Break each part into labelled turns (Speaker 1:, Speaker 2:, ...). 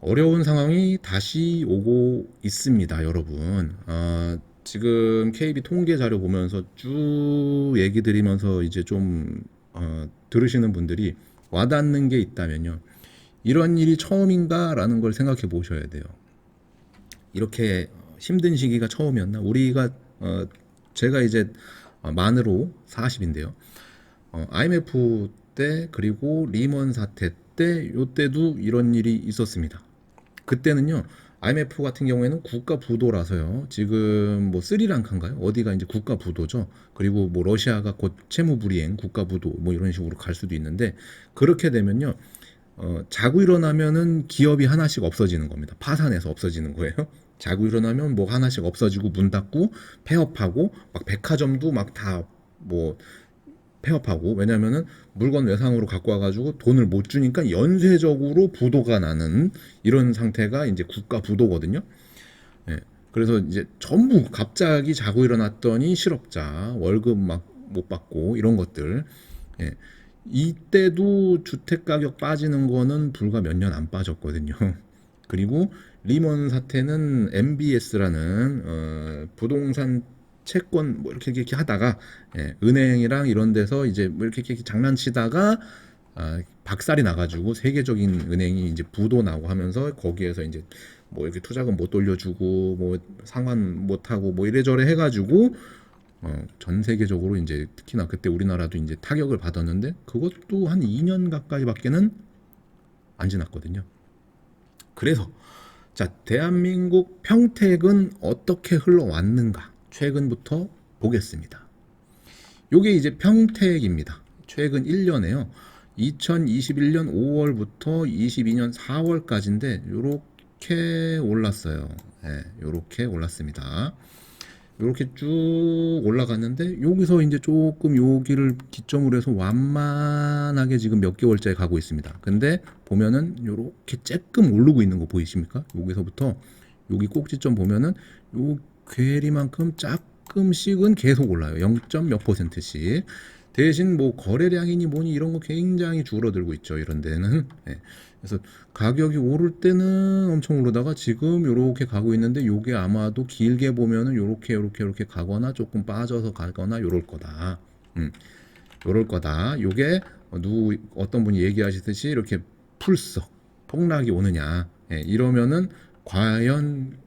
Speaker 1: 어려운 상황이 다시 오고 있습니다, 여러분. 지금 KB 통계 자료 보면서 쭉 얘기 드리면서 이제 좀 들으시는 분들이 와닿는 게 있다면요. 이런 일이 처음인가라는 걸 생각해 보셔야 돼요. 이렇게 힘든 시기가 처음이었나? 우리가 제가 이제 만으로 40인데요. IMF 때 그리고 리먼 사태 때 요때도 이런 일이 있었습니다. 그때는요. IMF 같은 경우에는 국가 부도라서요. 지금 뭐 스리랑카인가요? 어디가 이제 국가 부도죠. 그리고 뭐 러시아가 곧 채무 불이행 국가 부도 뭐 이런 식으로 갈 수도 있는데 그렇게 되면요. 자고 일어나면은 기업이 하나씩 없어지는 겁니다. 파산해서 없어지는 거예요. 자고 일어나면 뭐 하나씩 없어지고 문 닫고 폐업하고 막 백화점도 막 다 뭐 폐업하고 왜냐면은 물건 외상으로 갖고 와가지고 돈을 못 주니까 연쇄적으로 부도가 나는 이런 상태가 이제 국가 부도거든요. 예. 그래서 이제 전부 갑자기 자고 일어났더니 실업자 월급 막 못 받고 이런 것들. 예. 이때도 주택 가격 빠지는 거는 불과 몇 년 안 빠졌거든요. 그리고 리먼 사태는 MBS라는 부동산 채권 뭐 이렇게 하다가 은행이랑 이런 데서 이제 뭐 이렇게 장난치다가 박살이 나가지고 세계적인 은행이 이제 부도 나고 하면서 거기에서 이제 뭐 이렇게 투자금 못 돌려주고 뭐 상환 못 하고 뭐 이래저래 해가지고 전 세계적으로 이제 특히나 그때 우리나라도 이제 타격을 받았는데 그것도 한 2년 가까이밖에는 안 지났거든요. 그래서 자, 대한민국 평택은 어떻게 흘러왔는가? 최근부터 보겠습니다. 요게 이제 평택입니다. 최근 1년에요. 2021년 5월부터 22년 4월까지인데 요렇게 올랐어요. 예, 요렇게 올랐습니다. 요렇게 쭉 올라갔는데 여기서 이제 조금 여기를 기점으로 해서 완만하게 지금 몇 개월째 가고 있습니다. 근데 보면은 요렇게 쬐끔 오르고 있는 거 보이십니까? 여기서부터 여기 꼭지점 보면은 요 괴리만큼 조금씩은 계속 올라요. 0. 몇 %씩. 대신 뭐 거래량이니 뭐니 이런 거 굉장히 줄어들고 있죠. 이런 데는. 네. 그래서 가격이 오를 때는 엄청 오르다가 지금 요렇게 가고 있는데 요게 아마도 길게 보면은 요렇게 가거나 조금 빠져서 가거나 요럴 거다. 요럴 거다. 요게 누구 어떤 분이 얘기하시듯이 이렇게 풀썩 폭락이 오느냐. 이러면은 과연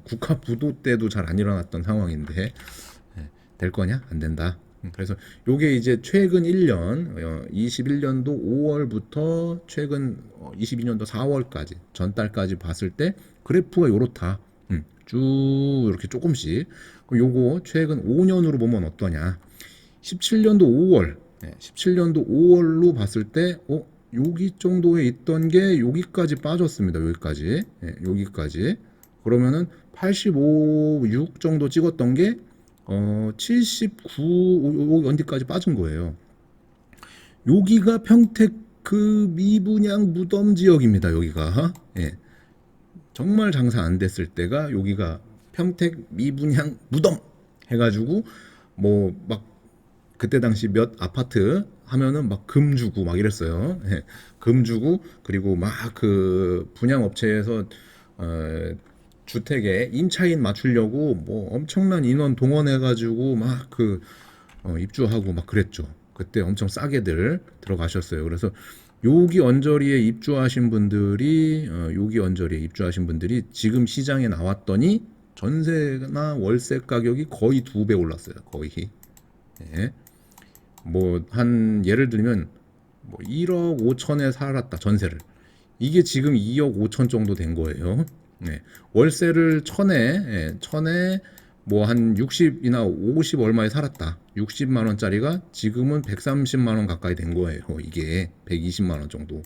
Speaker 1: 국가 부도 때도 잘 안 일어났던 상황인데 될 거냐? 안 된다. 그래서 요게 이제 최근 1년 21년도 5월부터 최근 22년도 4월까지 전달까지 봤을 때 그래프가 요렇다. 쭉 이렇게 조금씩. 그럼 요거 최근 5년으로 보면 어떠냐? 17년도 5월, 17년도 5월로 봤을 때, 여기 정도에 있던 게 여기까지 빠졌습니다. 여기까지, 여기까지. 그러면은 85, 6 정도 찍었던 게 79 연디까지 빠진 거예요. 여기가 평택 그 미분양 무덤 지역입니다. 여기가 정말 장사 안 됐을 때가 여기가 평택 미분양 무덤 해가지고 뭐 막 그때 당시 몇 아파트 하면은 막 금 주고 막 이랬어요. 금 주고 그리고 막 그 분양 업체에서 주택에 임차인 맞추려고 뭐 엄청난 인원 동원해가지고 막 그 입주하고 막 그랬죠. 그때 엄청 싸게들 들어가셨어요. 그래서 여기 언저리에 입주하신 분들이 여기 언저리에 입주하신 분들이 지금 시장에 나왔더니 전세나 월세 가격이 거의 2배 올랐어요. 거의. 예. 뭐 한 예를 들면 뭐 1억 5천에 살았다 전세를. 이게 지금 2억 5천 정도 된 거예요. 네. 월세를 천에 뭐 한 60이나 50 얼마에 살았다. 60만 원짜리가 지금은 130만 원 가까이 된 거예요. 이게 120만 원 정도.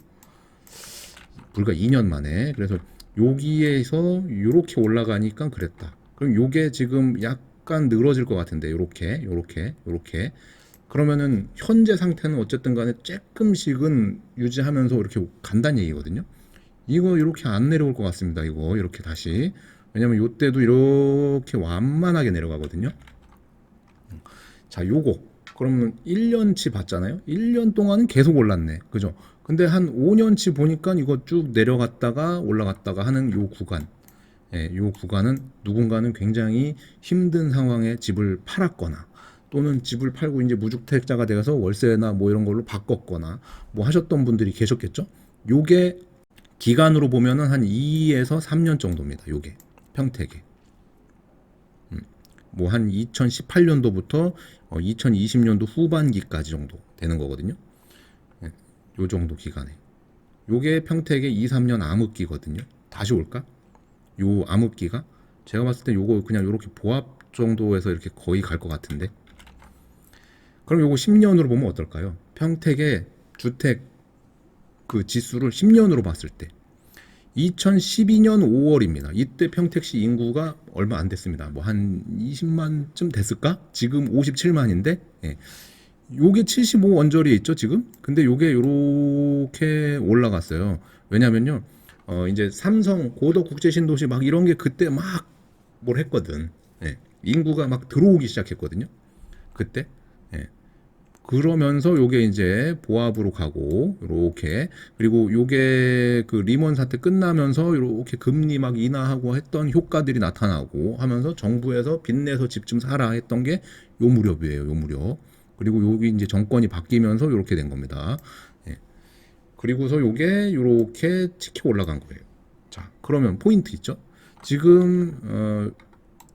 Speaker 1: 불과 2년 만에. 그래서 여기에서 이렇게 올라가니까 그랬다. 그럼 요게 지금 약간 늘어질 것 같은데 요렇게 그러면은 현재 상태는 어쨌든 간에 조금씩은 유지하면서 이렇게 간다는 얘기거든요. 이거 이렇게 안 내려올 것 같습니다. 이거 이렇게 다시. 왜냐면 요때도 이렇게 완만하게 내려가거든요. 자, 요거 그러면 1년치 봤잖아요. 1년 동안은 계속 올랐네. 그죠? 근데 한 5년치 보니까 이거 쭉 내려갔다가 올라갔다가 하는 요 구간. 예, 요 구간은 누군가는 굉장히 힘든 상황에 집을 팔았거나 또는 집을 팔고 이제 무주택자가 되어서 월세나 뭐 이런 걸로 바꿨거나 뭐 하셨던 분들이 계셨겠죠? 요게 기간으로 보면은 한 2에서 3년 정도입니다. 요게 평택에. 뭐 한 2018년도부터 2020년도 후반기까지 정도 되는 거거든요. 예, 요 정도 기간에. 요게 평택의 2, 3년 암흑기거든요. 다시 올까? 요 암흑기가 제가 봤을 때 요거 그냥 요렇게 보합 정도에서 이렇게 거의 갈 것 같은데. 그럼 요거 10년으로 보면 어떨까요? 평택의 주택 그 지수를 10년으로 봤을 때 2012년 5월입니다. 이때 평택시 인구가 얼마 안 됐습니다. 뭐 한 20만쯤 됐을까? 지금 57만인데, 예. 요게 75 언저리에 있죠, 지금? 근데 요게 요렇게 올라갔어요. 왜냐면요, 이제 삼성 고덕 국제신도시 막 이런 게 그때 막 뭘 했거든. 예. 인구가 막 들어오기 시작했거든요. 그때. 예. 그러면서 요게 이제 보합으로 가고 요렇게 그리고 요게 그 리먼 사태 끝나면서 요렇게 금리 막 인하하고 했던 효과들이 나타나고 하면서 정부에서 빚내서 집 좀 사라 했던 게 요 무렵이에요. 요 무렵. 그리고 여기 이제 정권이 바뀌면서 요렇게 된 겁니다. 예. 그리고서 요게 요렇게 치켜 올라간 거예요. 자, 그러면 포인트 있죠? 지금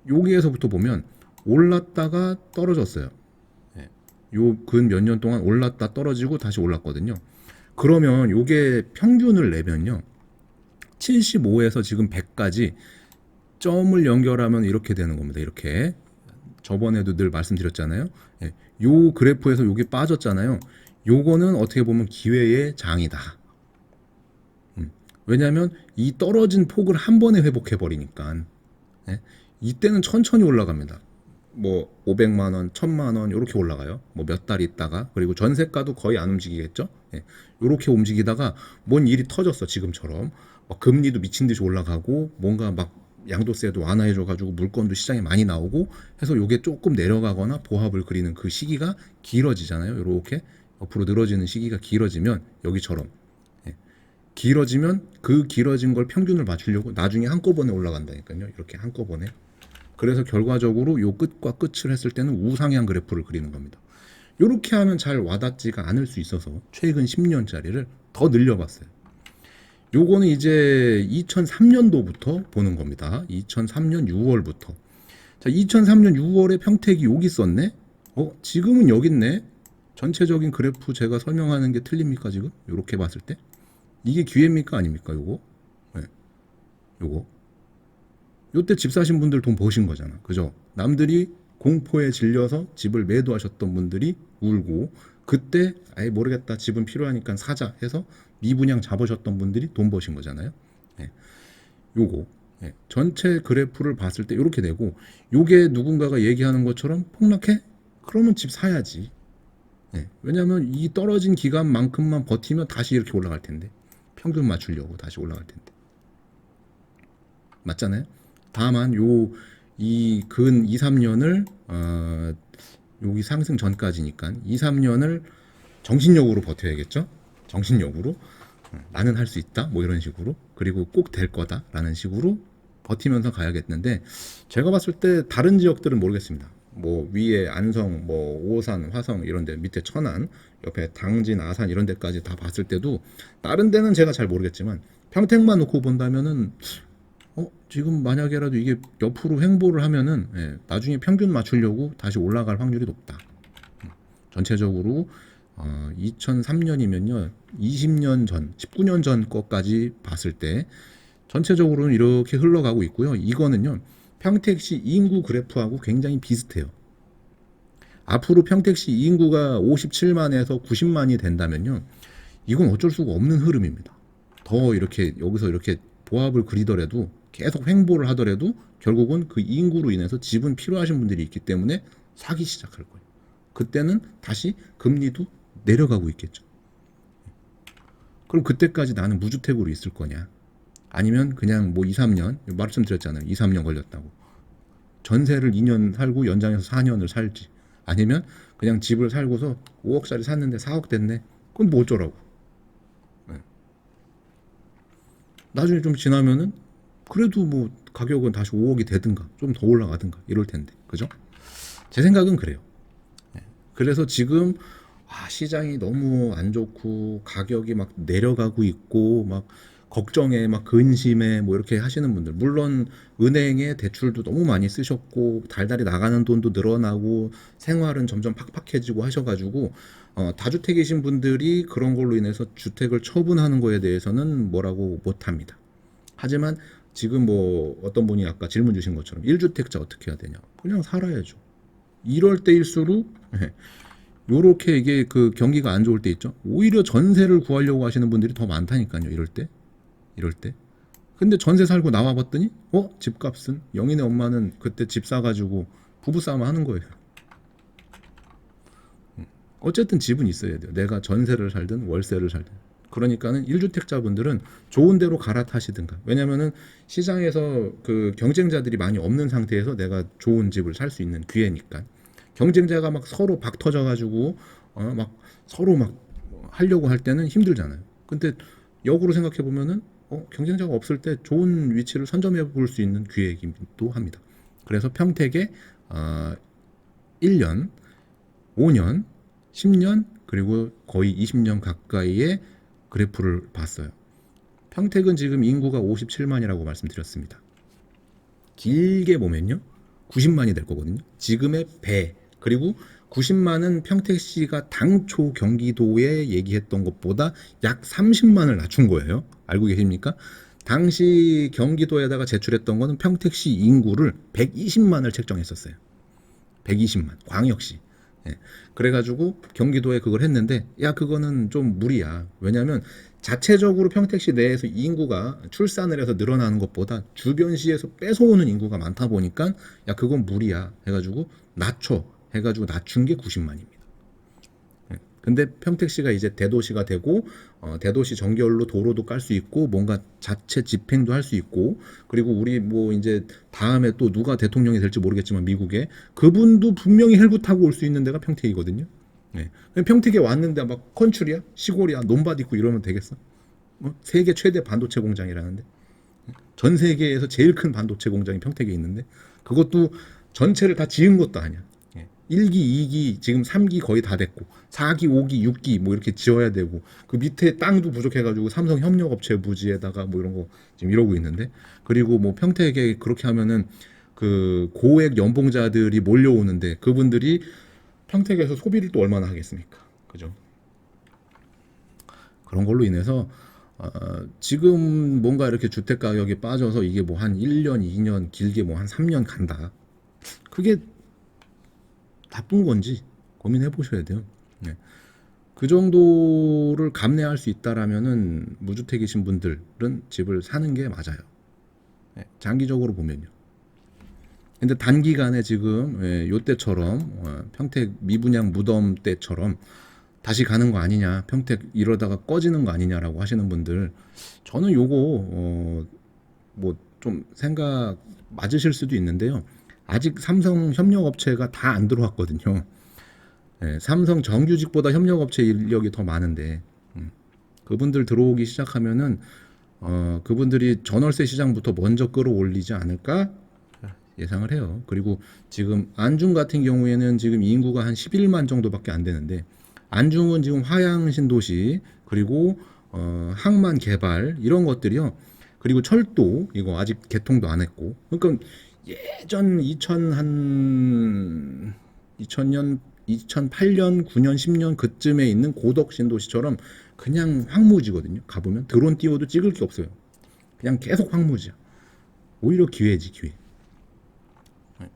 Speaker 1: 여기에서부터 보면 올랐다가 떨어졌어요. 요 근 몇 년 동안 올랐다 떨어지고 다시 올랐거든요. 그러면 요게 평균을 내면요. 75에서 지금 100까지 점을 연결하면 이렇게 되는 겁니다. 이렇게. 저번에도 늘 말씀드렸잖아요. 예, 요 그래프에서 요게 빠졌잖아요. 요거는 어떻게 보면 기회의 장이다. 왜냐하면 이 떨어진 폭을 한 번에 회복해 버리니까. 예, 이때는 천천히 올라갑니다. 뭐 500만 원, 1000만 원 이렇게 올라가요. 뭐 몇 달 있다가 그리고 전세가도 거의 안 움직이겠죠. 예, 이렇게 움직이다가 뭔 일이 터졌어 지금처럼 막 금리도 미친 듯이 올라가고 뭔가 막 양도세도 완화해줘가지고 물건도 시장에 많이 나오고 해서 요게 조금 내려가거나 보합을 그리는 그 시기가 길어지잖아요. 이렇게 옆으로 늘어지는 시기가 길어지면 여기처럼 예, 길어지면 그 길어진 걸 평균을 맞추려고 나중에 한꺼번에 올라간다니까요. 이렇게 한꺼번에. 그래서 결과적으로 요 끝과 끝을 했을 때는 우상향 그래프를 그리는 겁니다. 이렇게 하면 잘 와닿지가 않을 수 있어서 최근 10년짜리를 더 늘려봤어요. 요거는 이제 2003년도부터 보는 겁니다. 2003년 6월부터. 자, 2003년 6월에 평택이 여기 있었네? 지금은 여기 있네? 전체적인 그래프 제가 설명하는 게 틀립니까, 지금? 요렇게 봤을 때? 이게 기회입니까, 아닙니까, 요거? 네, 요거. 요때 집 사신 분들 돈 버신 거잖아. 그죠? 남들이 공포에 질려서 집을 매도하셨던 분들이 울고 그때 아예 모르겠다 집은 필요하니까 사자 해서 미분양 잡으셨던 분들이 돈 버신 거잖아요. 예. 요거 예. 전체 그래프를 봤을 때 이렇게 되고 요게 누군가가 얘기하는 것처럼 폭락해? 그러면 집 사야지. 예. 왜냐하면 이 떨어진 기간만큼만 버티면 다시 이렇게 올라갈 텐데 평균 맞추려고 다시 올라갈 텐데 맞잖아요. 다만 요 이 근 2, 3년을 여기 상승 전까지니까 2, 3년을 정신력으로 버텨야겠죠. 정신력으로 나는 할 수 있다 뭐 이런 식으로 그리고 꼭 될 거다라는 식으로 버티면서 가야겠는데 제가 봤을 때 다른 지역들은 모르겠습니다. 뭐 위에 안성, 뭐 오산, 화성 이런 데 밑에 천안, 옆에 당진, 아산 이런 데까지 다 봤을 때도 다른 데는 제가 잘 모르겠지만 평택만 놓고 본다면은 지금 만약에라도 이게 옆으로 횡보를 하면은 나중에 평균 맞추려고 다시 올라갈 확률이 높다. 전체적으로 2003년이면요 20년 전, 19년 전 것까지 봤을 때 전체적으로는 이렇게 흘러가고 있고요. 이거는요 평택시 인구 그래프하고 굉장히 비슷해요. 앞으로 평택시 인구가 57만에서 90만이 된다면요 이건 어쩔 수가 없는 흐름입니다. 더 이렇게 여기서 이렇게 보합을 그리더라도 계속 횡보를 하더라도 결국은 그 인구로 인해서 집은 필요하신 분들이 있기 때문에 사기 시작할 거예요. 그때는 다시 금리도 내려가고 있겠죠. 그럼 그때까지 나는 무주택으로 있을 거냐? 아니면 그냥 뭐 2, 3년 말씀드렸잖아요. 2, 3년 걸렸다고. 전세를 2년 살고 연장해서 4년을 살지. 아니면 그냥 집을 살고서 5억짜리 샀는데 4억 됐네. 그럼 뭐 어쩌라고. 네. 나중에 좀 지나면은 그래도 뭐 가격은 다시 5억이 되든가 좀 더 올라가든가 이럴 텐데. 그죠? 제 생각은 그래요. 그래서 지금 시장이 너무 안 좋고 가격이 막 내려가고 있고 막 걱정에 막 근심에 뭐 이렇게 하시는 분들, 물론 은행에 대출도 너무 많이 쓰셨고 달달이 나가는 돈도 늘어나고 생활은 점점 팍팍해지고 하셔가지고 다주택이신 분들이 그런 걸로 인해서 주택을 처분하는 거에 대해서는 뭐라고 못합니다. 하지만 지금 뭐 어떤 분이 아까 질문 주신 것처럼 1주택자 어떻게 해야 되냐, 그냥 살아야죠. 이럴 때일수록 요렇게 이게 그 경기가 안 좋을 때 있죠. 오히려 전세를 구하려고 하시는 분들이 더 많다니까요. 이럴 때. 근데 전세 살고 나와 봤더니 집값은 영인의 엄마는 그때 집 사가지고 부부싸움 하는 거예요. 어쨌든 집은 있어야 돼요. 내가 전세를 살든 월세를 살든. 그러니까는 1주택자분들은 좋은 데로 갈아타시든가. 왜냐면은 시장에서 그 경쟁자들이 많이 없는 상태에서 내가 좋은 집을 살 수 있는 기회니까. 경쟁자가 막 서로 박 터져가지고 막 서로 막 하려고 할 때는 힘들잖아요. 근데 역으로 생각해 보면은 경쟁자가 없을 때 좋은 위치를 선점해 볼 수 있는 기회이기도 합니다. 그래서 평택에 1년, 5년, 10년 그리고 거의 20년 가까이의 그래프를 봤어요. 평택은 지금 인구가 57만이라고 말씀드렸습니다. 길게 보면요 90만이 될 거거든요. 지금의 배. 그리고 90만은 평택시가 당초 경기도에 얘기했던 것보다 약 30만을 낮춘 거예요. 알고 계십니까? 당시 경기도에다가 제출했던 거는 평택시 인구를 120만을 책정했었어요. 120만 광역시. 예. 그래가지고 경기도에 그걸 했는데 야 그거는 좀 무리야. 왜냐하면 자체적으로 평택시 내에서 인구가 출산을 해서 늘어나는 것보다 주변시에서 뺏어오는 인구가 많다 보니까 야 그건 무리야 해가지고 해가지고 낮춘 게 90만입니다. 근데 평택시가 이제 대도시가 되고 대도시 정결로 도로도 깔 수 있고 뭔가 자체 집행도 할 수 있고 그리고 우리 뭐 이제 다음에 또 누가 대통령이 될지 모르겠지만 미국에 그분도 분명히 헬기 타고 올 수 있는 데가 평택이거든요. 네. 평택에 왔는데 막 컨츄리야 시골이야 논밭 있고 이러면 되겠어? 세계 최대 반도체 공장이라는데 전 세계에서 제일 큰 반도체 공장이 평택에 있는데 그것도 전체를 다 지은 것도 아니야. 1기, 2기, 지금 3기 거의 다 됐고 4기, 5기, 6기 뭐 이렇게 지어야 되고 그 밑에 땅도 부족해가지고 삼성 협력업체 부지에다가 뭐 이런 거 지금 이러고 있는데 그리고 뭐 평택에 그렇게 하면은 그 고액 연봉자들이 몰려오는데 그분들이 평택에서 소비를 또 얼마나 하겠습니까? 그죠? 그런 걸로 인해서 지금 뭔가 이렇게 주택 가격이 빠져서 이게 뭐 한 1년, 2년, 길게 뭐 한 3년 간다. 그게 나쁜 건지 고민해 보셔야 돼요. 네. 그 정도를 감내할 수 있다라면은 무주택이신 분들은 집을 사는 게 맞아요. 네. 장기적으로 보면요. 근데 단기간에 지금 요때처럼 평택 미분양 무덤 때처럼 다시 가는 거 아니냐, 평택 이러다가 꺼지는 거 아니냐라고 하시는 분들, 저는 요거 뭐 좀 생각 맞으실 수도 있는데요. 아직 삼성 협력업체가 다 안 들어왔거든요. 삼성 정규직보다 협력업체 인력이 더 많은데 그분들 들어오기 시작하면은 그분들이 전월세 시장부터 먼저 끌어올리지 않을까 예상을 해요. 그리고 지금 안중 같은 경우에는 지금 인구가 한 11만 정도밖에 안 되는데 안중은 지금 화양 신도시 그리고 항만 개발 이런 것들이요. 그리고 철도 이거 아직 개통도 안 했고. 그러니까 예전 2000년 2008년 9년 10년 그쯤에 있는 고덕 신도시처럼 그냥 황무지거든요. 가보면 드론 띄워도 찍을 게 없어요. 그냥 계속 황무지야. 오히려 기회지 기회.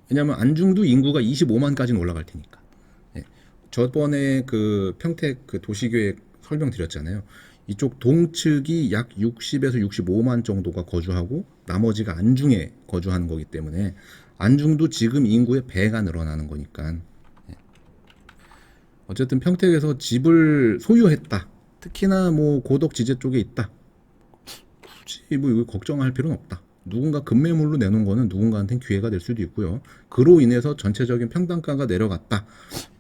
Speaker 1: 왜냐하면 안중도 인구가 25만까지는 올라갈 테니까. 저번에 그 평택 그 도시계획 설명드렸잖아요. 이쪽 동측이 약 60에서 65만 정도가 거주하고 나머지가 안중에 거주하는 거기 때문에 안중도 지금 인구의 배가 늘어나는 거니까. 어쨌든 평택에서 집을 소유했다. 특히나 뭐 고덕 지제 쪽에 있다. 굳이 뭐 이거 걱정할 필요는 없다. 누군가 급매물로 내놓은 거는 누군가한테는 기회가 될 수도 있고요. 그로 인해서 전체적인 평당가가 내려갔다.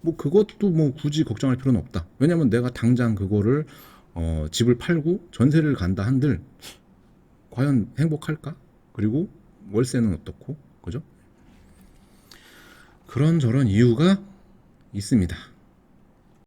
Speaker 1: 뭐 그것도 뭐 굳이 걱정할 필요는 없다. 왜냐면 내가 당장 그거를 집을 팔고 전세를 간다 한들 과연 행복할까? 그리고 월세는 어떻고, 그죠? 그런저런 이유가 있습니다.